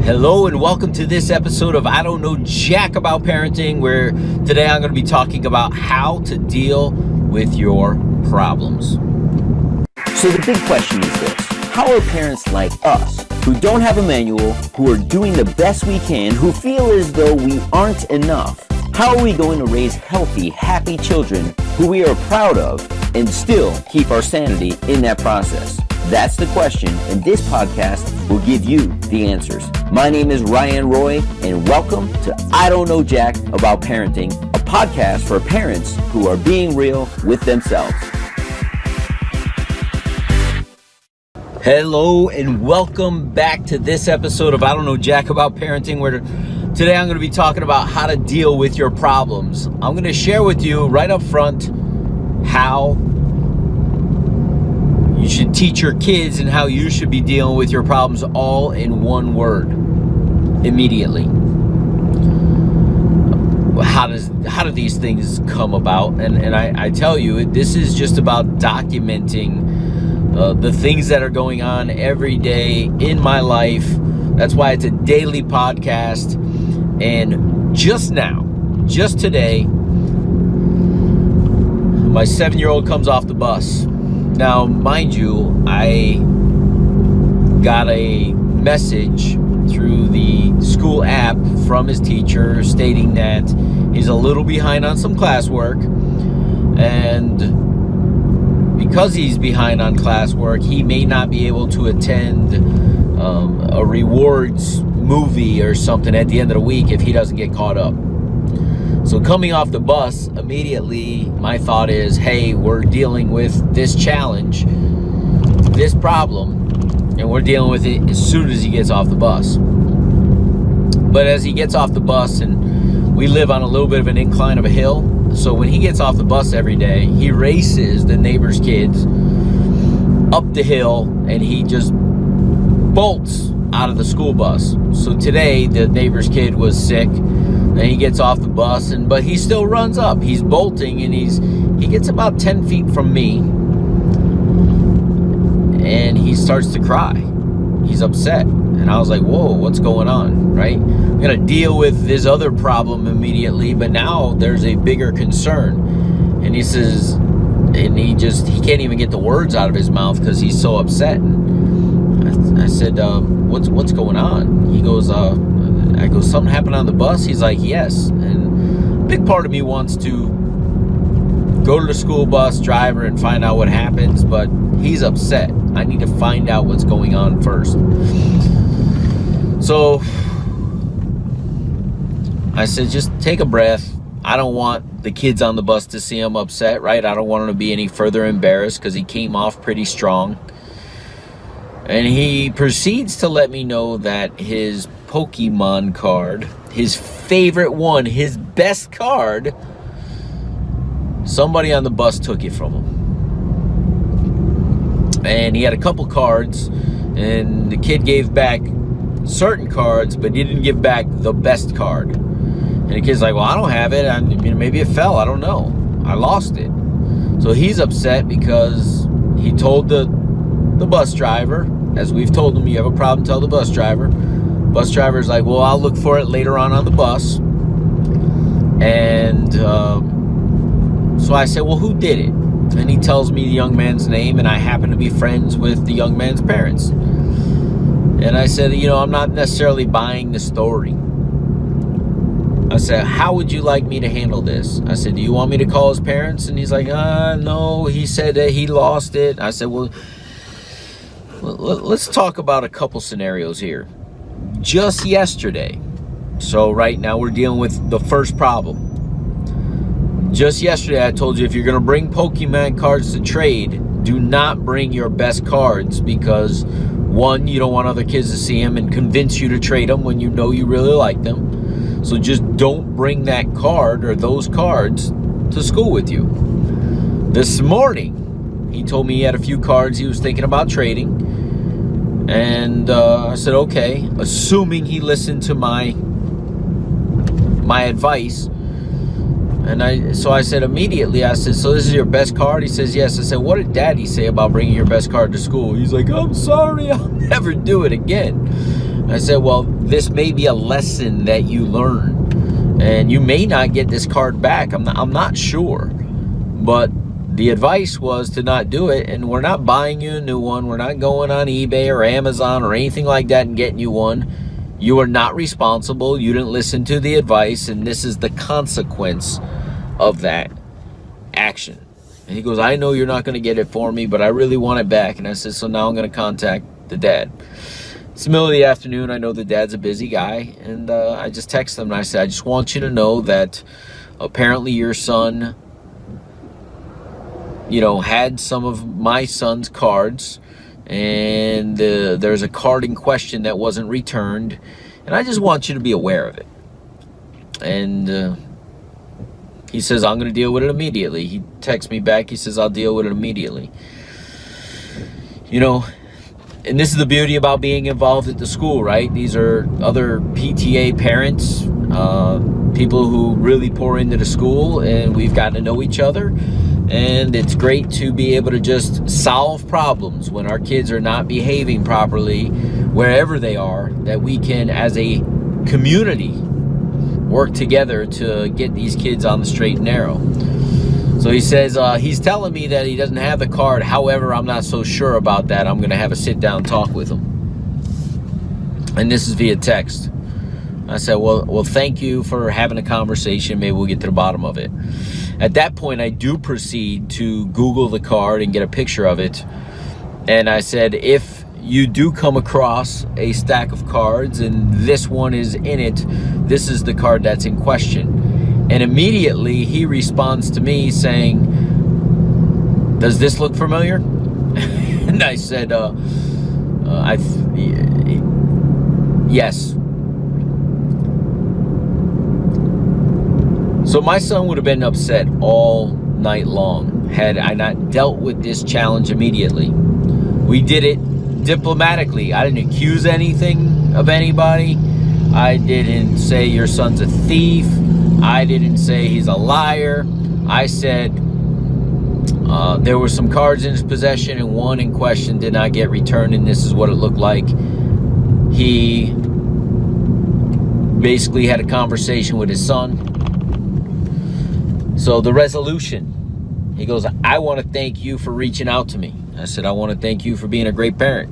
Hello and welcome to this episode of I Don't Know Jack About Parenting, where today I'm going to be talking about how to deal with your problems. So the big question is this: how are parents like us, who don't have a manual, who are doing the best we can, who feel as though we aren't enough, how are we going to raise healthy, happy children who we are proud of and still keep our sanity in that process? That's the question, and this podcast will give you the answers. My name is Ryan Roy, and welcome to I Don't Know Jack About Parenting, a podcast for parents who are being real with themselves. Hello and welcome back to this episode of I Don't Know Jack About Parenting, where today I'm going to be talking about how to deal with your problems. I'm going to share with you right up front how you should teach your kids and how you should be dealing with your problems all in one word, immediately. How do these things come about? And I tell you, this is just about documenting the things that are going on every day in my life. That's why it's a daily podcast. And just today, my 7-year-old comes off the bus. Now, mind you, I got a message through the school app from his teacher stating that he's a little behind on some classwork, and because he's behind on classwork, he may not be able to attend a rewards movie or something at the end of the week if he doesn't get caught up. So coming off the bus, immediately my thought is, hey, we're dealing with this challenge, this problem, and we're dealing with it as soon as he gets off the bus. But as he gets off the bus, and we live on a little bit of an incline of a hill, so when he gets off the bus every day, he races the neighbor's kids up the hill, and he just bolts out of the school bus. So today, the neighbor's kid was sick, and he gets off the bus, but he still runs up. He's bolting, and he gets about 10 feet from me, and he starts to cry. He's upset. And I was like, whoa, what's going on, right? I'm going to deal with this other problem immediately, but now there's a bigger concern. And he says, and he can't even get the words out of his mouth because he's so upset. And I said, what's going on? He goes, I go, something happened on the bus? He's like, yes. And a big part of me wants to go to the school bus driver and find out what happens, but he's upset. I need to find out what's going on first. So I said, just take a breath. I don't want the kids on the bus to see him upset, right? I don't want him to be any further embarrassed because he came off pretty strong. And he proceeds to let me know that his Pokemon card, his favorite one, his best card, somebody on the bus took it from him. And he had a couple cards, and the kid gave back certain cards, but he didn't give back the best card. And the kid's like, well, I don't have it. Maybe it fell. I don't know. I lost it. So he's upset because he told the bus driver, as we've told him, you have a problem, tell the bus driver. Bus driver's like, well, I'll look for it later on the bus. And so I said, well, who did it? And he tells me the young man's name, and I happen to be friends with the young man's parents. And I said, I'm not necessarily buying the story. I said, how would you like me to handle this? I said, do you want me to call his parents? And he's like, no, he said that he lost it. I said, well, let's talk about a couple scenarios here. Just yesterday, so right now we're dealing with the first problem. Just yesterday I told you, if you're going to bring Pokemon cards to trade, do not bring your best cards, because one, you don't want other kids to see them and convince you to trade them when you know you really like them. So just don't bring that card or those cards to school with you. This morning, he told me he had a few cards he was thinking about trading. And I said, okay, assuming he listened to my advice. And so I said immediately, I said, so this is your best card? He says, yes. I said, what did Daddy say about bringing your best card to school? He's like, I'm sorry, I'll never do it again. I said, well, this may be a lesson that you learn, and you may not get this card back. I'm not sure, but the advice was to not do it, and we're not buying you a new one. We're not going on eBay or Amazon or anything like that and getting you one. You are not responsible. You didn't listen to the advice, and this is the consequence of that action. And he goes, I know you're not going to get it for me, but I really want it back. And I said, so now I'm going to contact the dad. It's the middle of the afternoon. I know the dad's a busy guy. And I just texted him and I said, I just want you to know that apparently your son, had some of my son's cards. And there's a card in question that wasn't returned. And I just want you to be aware of it. And he says, I'm going to deal with it immediately. He texts me back. He says, I'll deal with it immediately. And this is the beauty about being involved at the school, right? These are other PTA parents, people who really pour into the school, and we've gotten to know each other. And it's great to be able to just solve problems when our kids are not behaving properly, wherever they are, that we can, as a community, work together to get these kids on the straight and narrow. So he says, he's telling me that he doesn't have the card. However, I'm not so sure about that. I'm going to have a sit-down talk with him. And this is via text. I said, well, thank you for having a conversation. Maybe we'll get to the bottom of it. At that point, I do proceed to Google the card and get a picture of it. And I said, if you do come across a stack of cards and this one is in it, this is the card that's in question. And immediately he responds to me saying, does this look familiar? And I said, yes. So my son would have been upset all night long had I not dealt with this challenge immediately. We did it diplomatically. I didn't accuse anything of anybody. I didn't say your son's a thief. I didn't say he's a liar. I said there were some cards in his possession and one in question did not get returned, and this is what it looked like. He basically had a conversation with his son. So the resolution, he goes, I want to thank you for reaching out to me. I said, I want to thank you for being a great parent.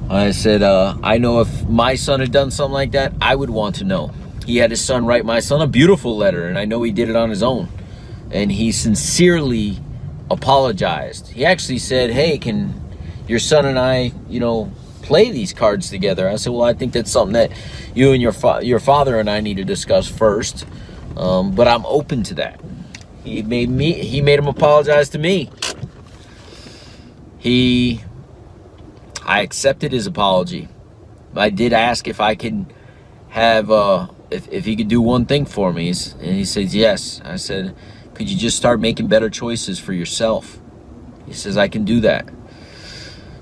I said, I know if my son had done something like that, I would want to know. He had his son write my son a beautiful letter, and I know he did it on his own. And he sincerely apologized. He actually said, hey, can your son and I, play these cards together? I said, well, I think that's something that you and your father and I need to discuss first. But I'm open to that. He made him apologize to me. I accepted his apology. I did ask if I could have, if he could do one thing for me, and he says yes. I said, could you just start making better choices for yourself? He says, I can do that.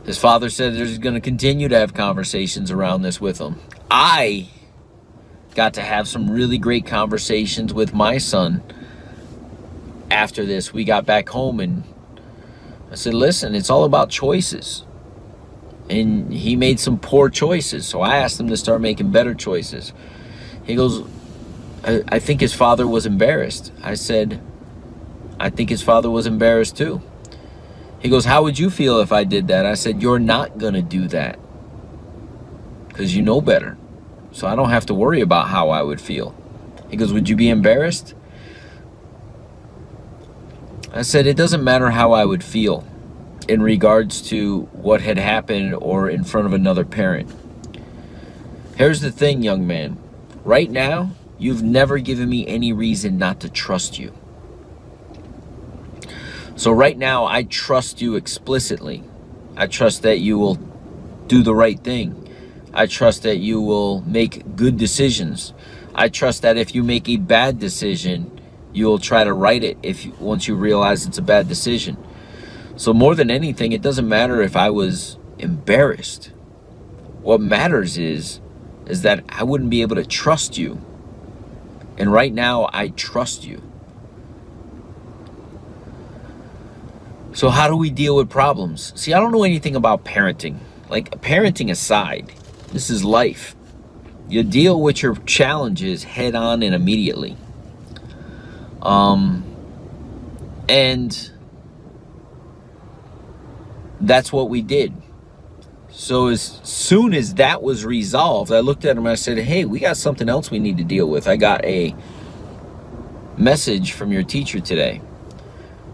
His father said there's going to continue to have conversations around this with him. I got to have some really great conversations with my son after this. We got back home and I said, listen, it's all about choices. And he made some poor choices. So I asked him to start making better choices. He goes, I think his father was embarrassed. I said, I think his father was embarrassed too. He goes, how would you feel if I did that? I said, you're not going to do that because you know better. So I don't have to worry about how I would feel. He goes, would you be embarrassed? I said, it doesn't matter how I would feel in regards to what had happened or in front of another parent. Here's the thing, young man. Right now, you've never given me any reason not to trust you. So right now, I trust you explicitly. I trust that you will do the right thing. I trust that you will make good decisions. I trust that if you make a bad decision, you'll try to right it once you realize it's a bad decision. So more than anything, it doesn't matter if I was embarrassed. What matters is that I wouldn't be able to trust you. And right now, I trust you. So how do we deal with problems? See, I don't know anything about parenting. Like, parenting aside, This is life. You deal with your challenges head on and immediately. And that's what we did. So as soon as that was resolved, I looked at him and I said, hey, we got something else we need to deal with. I got a message from your teacher today.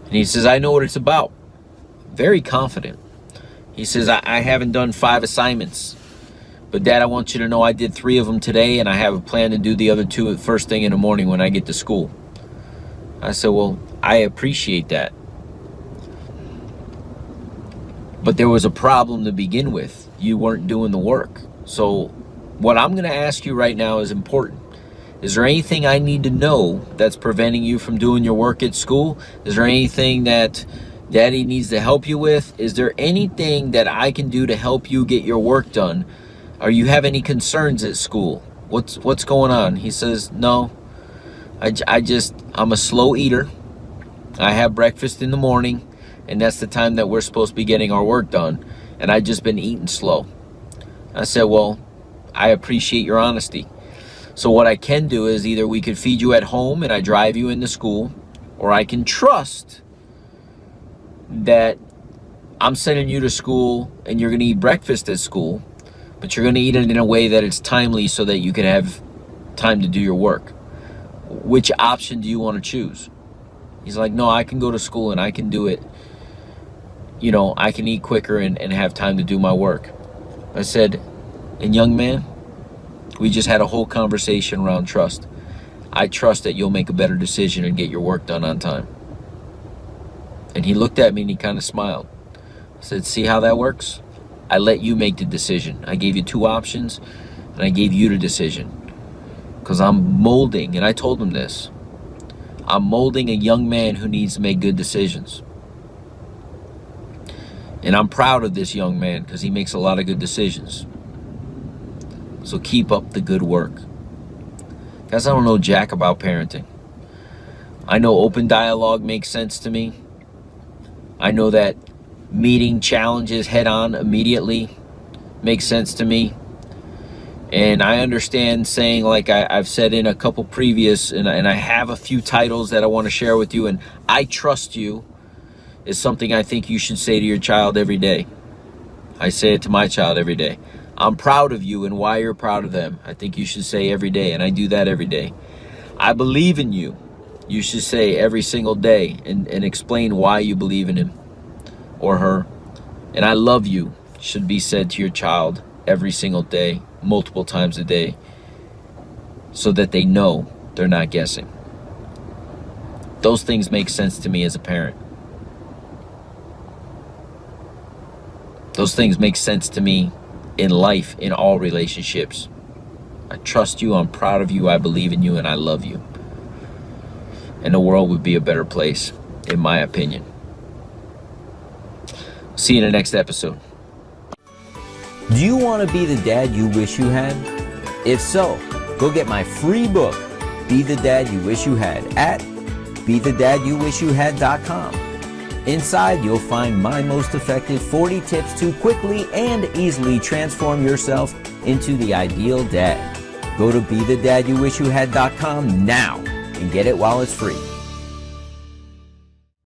And he says, I know what it's about. Very confident. He says, I haven't done 5 assignments. But Dad, I want you to know I did 3 of them today, and I have a plan to do the other 2 first thing in the morning when I get to school. I said, well, I appreciate that. But there was a problem to begin with. You weren't doing the work. So what I'm going to ask you right now is important. Is there anything I need to know that's preventing you from doing your work at school? Is there anything that Daddy needs to help you with? Is there anything that I can do to help you get your work done? Or you have any concerns at school? What's going on? He says, no, I'm a slow eater. I have breakfast in the morning, and that's the time that we're supposed to be getting our work done. And I've just been eating slow. I said, well, I appreciate your honesty. So what I can do is either we could feed you at home and I drive you into school, or I can trust that I'm sending you to school and you're going to eat breakfast at school, but you're going to eat it in a way that it's timely so that you can have time to do your work. Which option do you want to choose? He's like, no, I can go to school and I can do it. You know, I can eat quicker and have time to do my work. I said, and young man, we just had a whole conversation around trust. I trust that you'll make a better decision and get your work done on time. And he looked at me and he kind of smiled. I said, see how that works? I let you make the decision. I gave you 2 options and I gave you the decision. Because I'm molding, and I told him this, I'm molding a young man who needs to make good decisions. And I'm proud of this young man because he makes a lot of good decisions. So keep up the good work. Guys, I don't know jack about parenting. I know open dialogue makes sense to me. I know that meeting challenges head on immediately makes sense to me. And I understand saying, like I've said in a couple previous, and I have a few titles that I want to share with you, and I trust you is something I think you should say to your child every day. I say it to my child every day. I'm proud of you and why you're proud of them. I think you should say every day, and I do that every day. I believe in you. You should say every single day and explain why you believe in him or her. And I love you should be said to your child every single day, multiple times a day, so that they know they're not guessing. Those things make sense to me as a parent. Those things make sense to me in life, in all relationships. I trust you, I'm proud of you, I believe in you, and I love you. And the world would be a better place, in my opinion. See you in the next episode. Do you want to be the dad you wish you had? If so, go get my free book, Be the Dad You Wish You Had, at BeTheDadYouWishYouHad.com. Inside, you'll find my most effective 40 tips to quickly and easily transform yourself into the ideal dad. Go to BeTheDadYouWishYouHad.com now and get it while it's free.